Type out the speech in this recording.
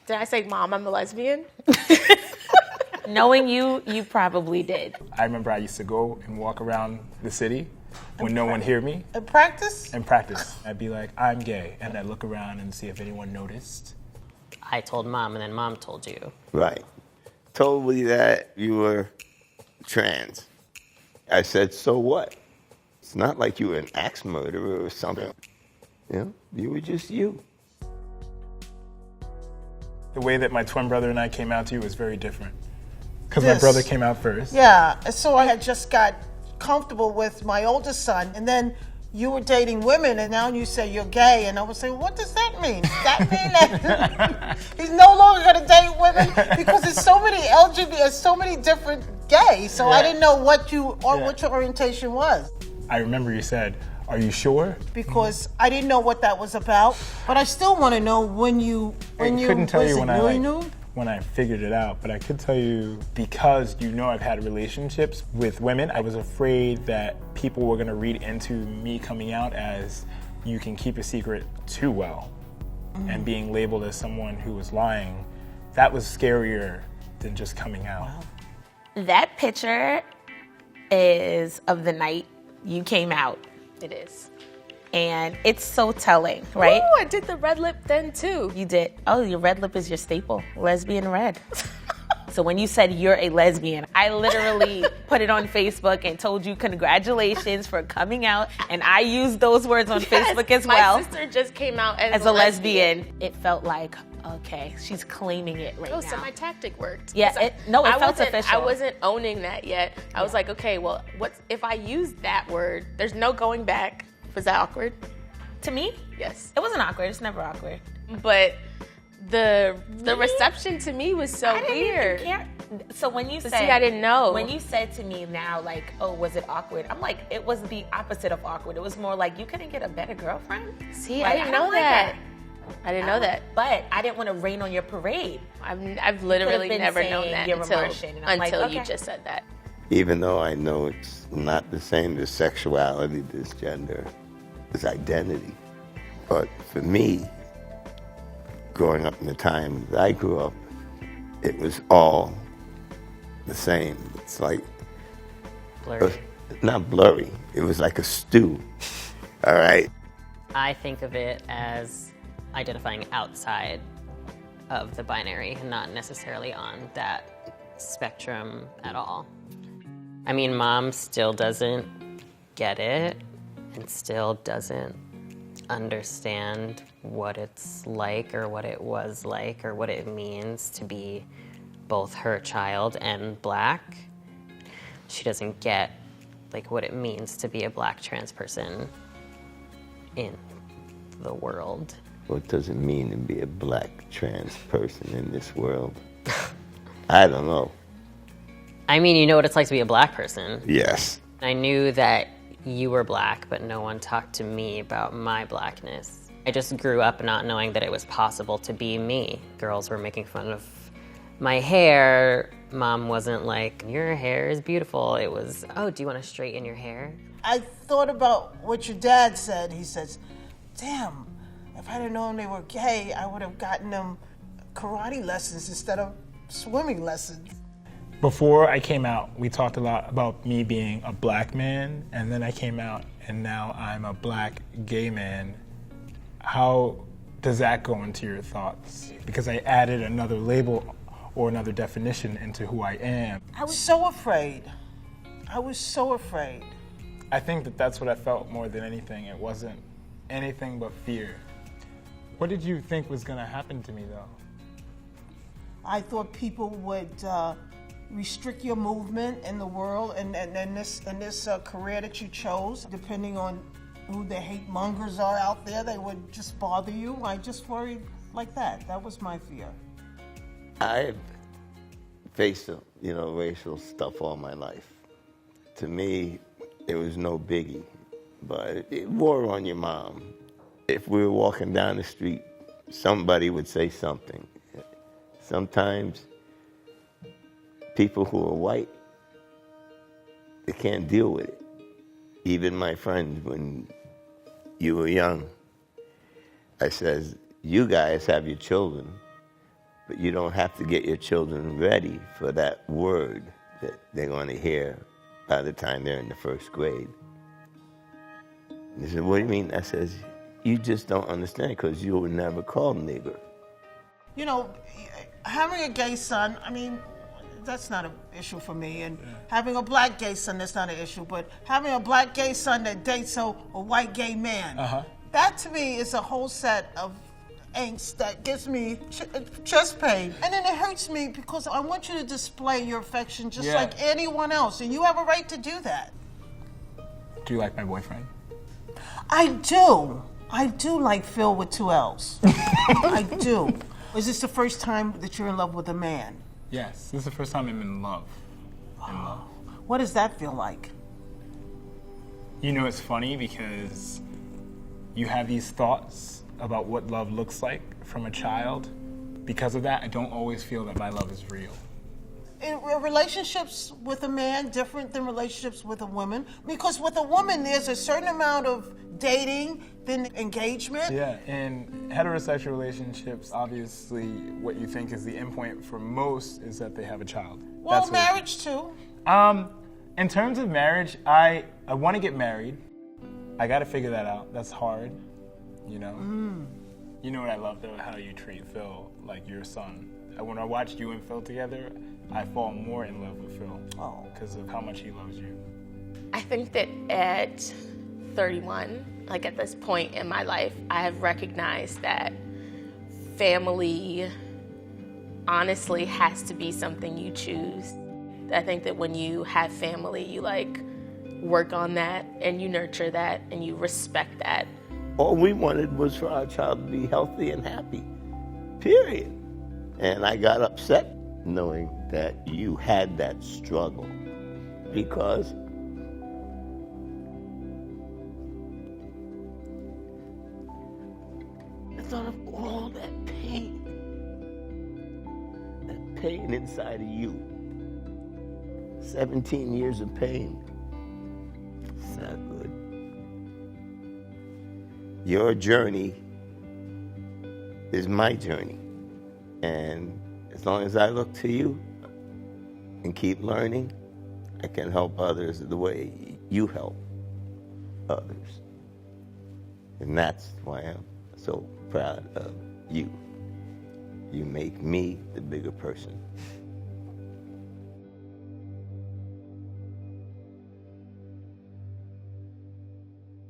Did I say, Mom, I'm a lesbian? Knowing you, you probably did. I remember I used to go and walk around the city when no one hear me. And practice? And practice. I'd be like, I'm gay. And I'd look around and see if anyone noticed. I told Mom, and then Mom told you. Right. Told me that you were trans. I said, so what? It's not like you were an axe murderer or something. You know, you were just you. The way that my twin brother and I came out to you was very different. Because my brother came out first. Yeah, so I had just got comfortable with my oldest son, and then you were dating women, and now you say you're gay, and I would say, what does that mean? Does that mean that he's no longer going to date women? Because there's so many LGBT, there's so many different gays, so I didn't know what your orientation was. I remember you said, are you sure? Because I didn't know what that was about, but I still want to know when you couldn't tell you when I knew? When I figured it out, but I could tell you, because you know I've had relationships with women, I was afraid that people were gonna read into me coming out as you can keep a secret too well, and being labeled as someone who was lying. That was scarier than just coming out. Wow. That picture is of the night you came out. It is. And it's so telling, right? Ooh, I did the red lip then too. You did. Oh, your red lip is your staple. Lesbian red. So when you said you're a lesbian, I literally put it on Facebook and told you congratulations for coming out. And I used those words on Facebook as well. My sister just came out as a lesbian. It felt like, okay, she's claiming it right now. So my tactic worked. Yeah, it felt official. I wasn't owning that yet. I was like, okay, well, what if I use that word? There's no going back. Was that awkward? To me? Yes. It wasn't awkward. It's never awkward. But the reception to me was so I didn't weird. Even care. So when you said, see, I didn't know. When you said to me now, like, oh, was it awkward? I'm like, it was the opposite of awkward. It was more like, you couldn't get a better girlfriend? See, like, I didn't know that. I didn't know that. But I didn't want to rain on your parade. I've literally never known that until you just said that. Even though I know it's not the same as sexuality, this gender, this identity. But for me, growing up in the time that I grew up, it was all the same. It's like, blurry. Not blurry, it was like a stew, all right? I think of it as identifying outside of the binary, not necessarily on that spectrum at all. I mean, Mom still doesn't get it and still doesn't understand what it's like or what it was like or what it means to be both her child and Black. She doesn't get like what it means to be a Black trans person in the world. What does it mean to be a Black trans person in this world? I don't know. I mean, you know what it's like to be a Black person. Yes. I knew that you were Black, but no one talked to me about my Blackness. I just grew up not knowing that it was possible to be me. Girls were making fun of my hair. Mom wasn't like, your hair is beautiful. It was, oh, do you want to straighten your hair? I thought about what your dad said. He says, damn, if I didn't know they were gay, I would have gotten them karate lessons instead of swimming lessons. Before I came out, we talked a lot about me being a Black man, and then I came out and now I'm a Black gay man. How does that go into your thoughts? Because I added another label or another definition into who I am. I was so afraid. I was so afraid. I think that that's what I felt more than anything. It wasn't anything but fear. What did you think was gonna happen to me though? I thought people would restrict your movement in the world and this career that you chose. Depending on who the hate mongers are out there, they would just bother you. I just worried like that. That was my fear. I've faced, racial stuff all my life. To me, it was no biggie, but it wore on your mom. If we were walking down the street, somebody would say something. Sometimes people who are white, they can't deal with it. Even my friends, when you were young, I says, you guys have your children, But you don't have to get your children ready for that word that they're going to hear by the time they're in the first grade. They said, what do you mean? I says, you just don't understand because you were never called nigger. You know, having a gay son, I mean, that's not an issue for me. And having a black gay son, that's not an issue. But having a black gay son that dates a white gay man, that to me is a whole set of angst that gives me chest pain. And then it hurts me because I want you to display your affection just like anyone else. And you have a right to do that. Do you like my boyfriend? I do. I do like Phil with 2 L's. I do. Is this the first time that you're in love with a man? Yes, this is the first time I'm in love. What does that feel like? You know, it's funny because you have these thoughts about what love looks like from a child. Because of that, I don't always feel that my love is real. Are relationships with a man different than relationships with a woman? Because with a woman, there's a certain amount of dating, then engagement. Yeah, in heterosexual relationships, obviously, what you think is the endpoint for most is that they have a child. Well, marriage too. In terms of marriage, I want to get married. I got to figure that out. That's hard, you know. You know what I love though, how you treat Phil like your son. When I watch you and Phil together, I fall more in love with Phil because of how much he loves you. I think that at 31, like at this point in my life, I have recognized that family honestly has to be something you choose. I think that when you have family, you like work on that and you nurture that and you respect that. All we wanted was for our child to be healthy and happy, period. And I got upset knowing that you had that struggle because I thought of all that pain inside of you. 17 years of pain. It's not good. Your journey is my journey. And as long as I look to you and keep learning, I can help others the way you help others. And that's why I'm so proud of you. You make me the bigger person.